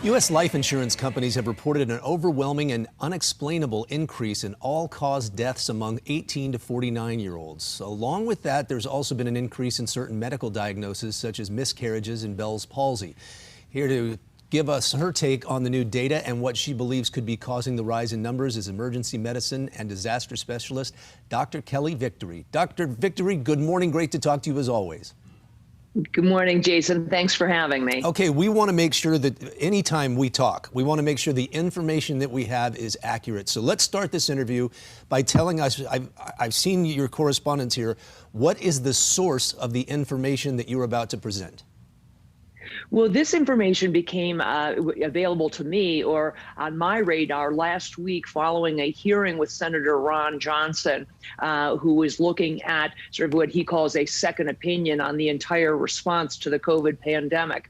U.S. life insurance companies have reported an overwhelming and unexplainable increase in all-cause deaths among 18 to 49-year-olds. Along with that, there's also been an increase in certain medical diagnoses, such as miscarriages and Bell's palsy. Here to give us her take on the new data and what she believes could be causing the rise in numbers is emergency medicine and disaster specialist, Dr. Kelly Victory. Dr. Victory, good morning. Great to talk to you as always. Good morning, Jason. Thanks for having me. Okay, we want to make sure that anytime we talk, we want to make sure the information that we have is accurate. So let's start this interview by telling us, I've seen your correspondence here, what is the source of the information that you're about to present? Well, this information became available to me or on my radar last week following a hearing with Senator Ron Johnson, who was looking at sort of what he calls a second opinion on the entire response to the COVID pandemic.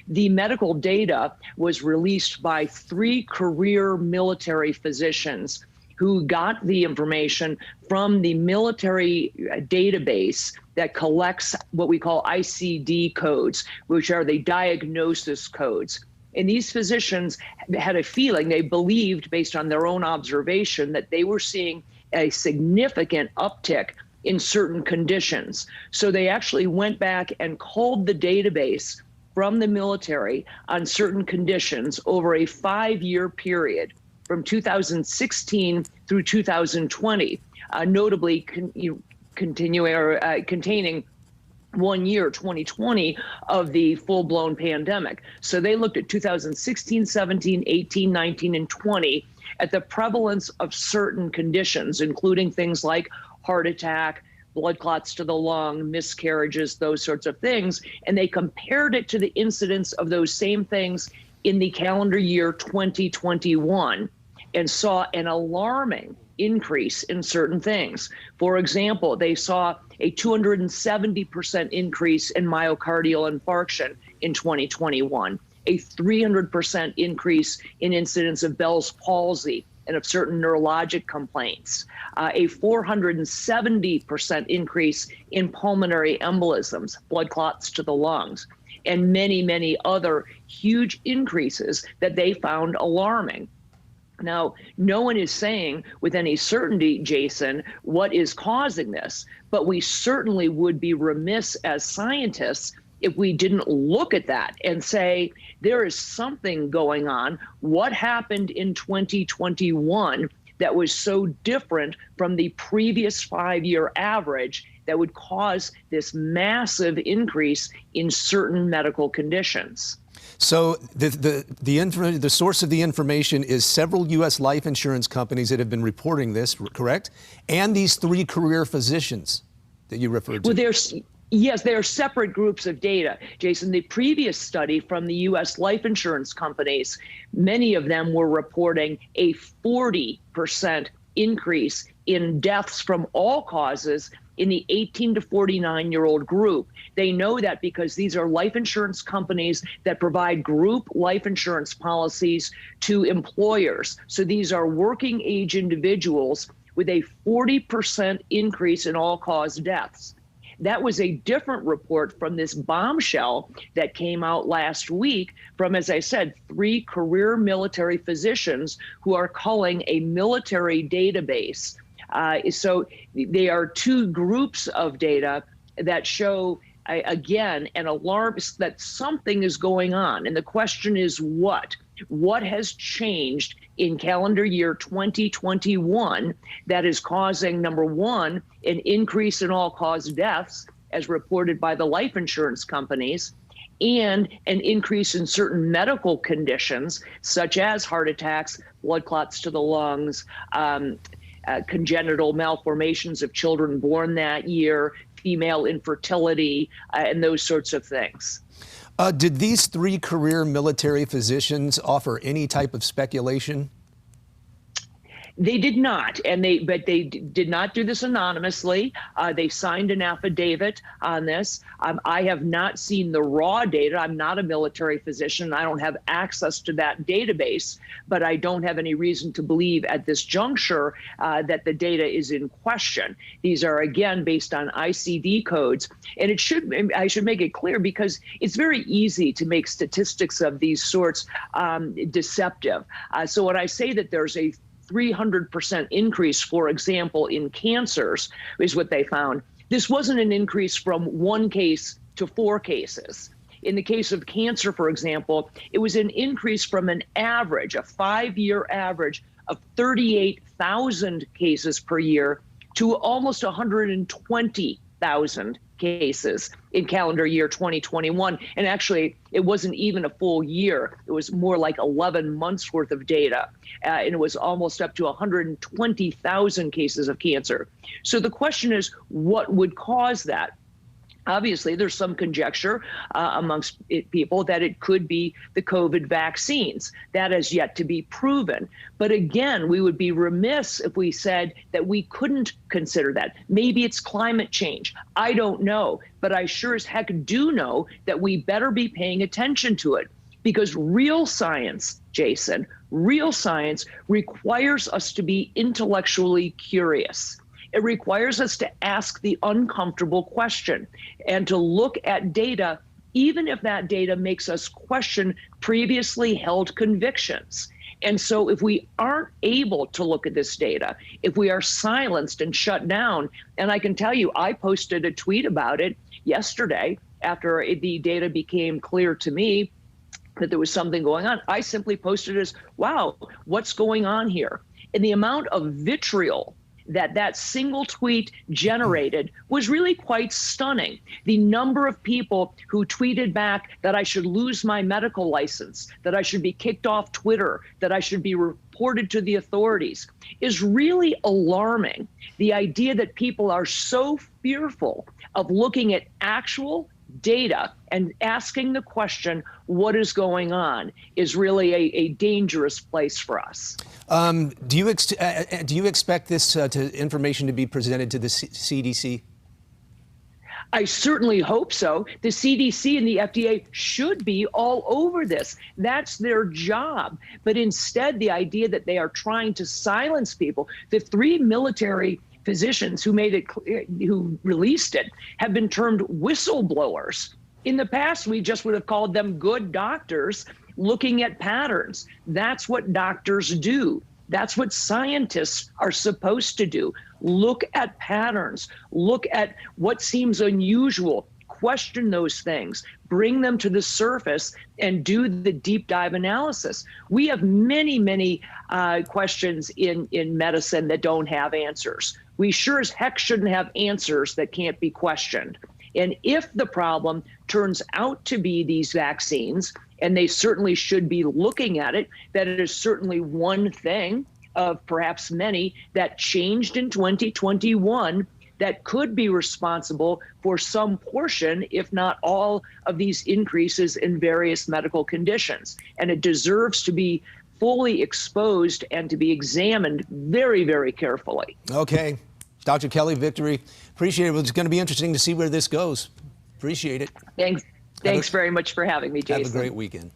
The medical data was released by 3 career military physicians who got the information from the military database that collects what we call ICD codes, which are the diagnosis codes. And these physicians had a feeling, they believed based on their own observation, that they were seeing a significant uptick in certain conditions. So they actually went back and culled the database from the military on certain conditions over a 5-year period from 2016 through 2020, notably containing 1 year, 2020, of the full-blown pandemic. So they looked at 2016, 17, 18, 19, and 20 at the prevalence of certain conditions, including things like heart attack, blood clots to the lung, miscarriages, those sorts of things. And they compared it to the incidence of those same things in the calendar year 2021 and saw an alarming increase in certain things. For example, they saw a 270% increase in myocardial infarction in 2021, a 300% increase in incidence of Bell's palsy and of certain neurologic complaints, a 470% increase in pulmonary embolisms, blood clots to the lungs, and many, many other huge increases that they found alarming. Now, no one is saying with any certainty, Jason, what is causing this, but we certainly would be remiss as scientists if we didn't look at that and say, there is something going on. What happened in 2021 that was so different from the previous 5-year average that would cause this massive increase in certain medical conditions? So the source of the information is several U.S. life insurance companies that have been reporting this, correct? And these 3 career physicians that you referred to. Well, yes, they are separate groups of data, Jason. The previous study from the U.S. life insurance companies, many of them were reporting a 40% increase in deaths from all causes in the 18 to 49-year-old group. They know that because these are life insurance companies that provide group life insurance policies to employers. So these are working age individuals with a 40% increase in all-cause deaths. That was a different report from this bombshell that came out last week from, as I said, 3 career military physicians who are culling a military database. So they are 2 groups of data that show, again, an alarm that something is going on. And the question is what? What has changed in calendar year 2021 that is causing, number one, an increase in all-cause deaths, as reported by the life insurance companies, and an increase in certain medical conditions, such as heart attacks, blood clots to the lungs, congenital malformations of children born that year, female infertility, and those sorts of things. Did these 3 career military physicians offer any type of speculation? They did not, but they did not do this anonymously. They signed an affidavit on this. I have not seen the raw data. I'm not a military physician. I don't have access to that database, but I don't have any reason to believe at this juncture that the data is in question. These are, again, based on ICD codes, and I should make it clear, because it's very easy to make statistics of these sorts deceptive. So when I say that there's a 300% increase, for example, in cancers, is what they found. This wasn't an increase from 1 case to 4 cases. In the case of cancer, for example, it was an increase from an average, a 5-year average of 38,000 cases per year to almost 120,000 cases in calendar year 2021. And actually, it wasn't even a full year. It was more like 11 months worth of data. And it was almost up to 120,000 cases of cancer. So the question is, what would cause that? Obviously, there's some conjecture amongst people that it could be the COVID vaccines. That has yet to be proven. But again, we would be remiss if we said that we couldn't consider that. Maybe it's climate change. I don't know. But I sure as heck do know that we better be paying attention to it, because real science, Jason, real science requires us to be intellectually curious. It requires us to ask the uncomfortable question and to look at data, even if that data makes us question previously held convictions. And so if we aren't able to look at this data, if we are silenced and shut down, and I can tell you, I posted a tweet about it yesterday after the data became clear to me that there was something going on. I simply posted as, wow, what's going on here? And the amount of vitriol that single tweet generated was really quite stunning. The number of people who tweeted back that I should lose my medical license, that I should be kicked off Twitter, that I should be reported to the authorities is really alarming. The idea that people are so fearful of looking at actual data and asking the question, what is going on, is really a dangerous place for us. Do you expect this information to be presented to the CDC? I certainly hope so. The CDC and the FDA should be all over this. That's their job. But instead, the idea that they are trying to silence people, the 3 military physicians who made it clear, who released it, have been termed whistleblowers. In the past, we just would have called them good doctors looking at patterns. That's what doctors do. That's what scientists are supposed to do. Look at patterns. Look at what seems unusual. Question those things. Bring them to the surface and do the deep dive analysis. We have many, many questions in medicine that don't have answers. We sure as heck shouldn't have answers that can't be questioned. And if the problem turns out to be these vaccines, and they certainly should be looking at it, that it is certainly one thing of perhaps many that changed in 2021 that could be responsible for some portion, if not all, of these increases in various medical conditions. And it deserves to be fully exposed and to be examined very, very carefully. Okay. Dr. Kelly Victory, appreciate it. It's going to be interesting to see where this goes. Appreciate it. Thanks very much for having me, Jason. Have a great weekend.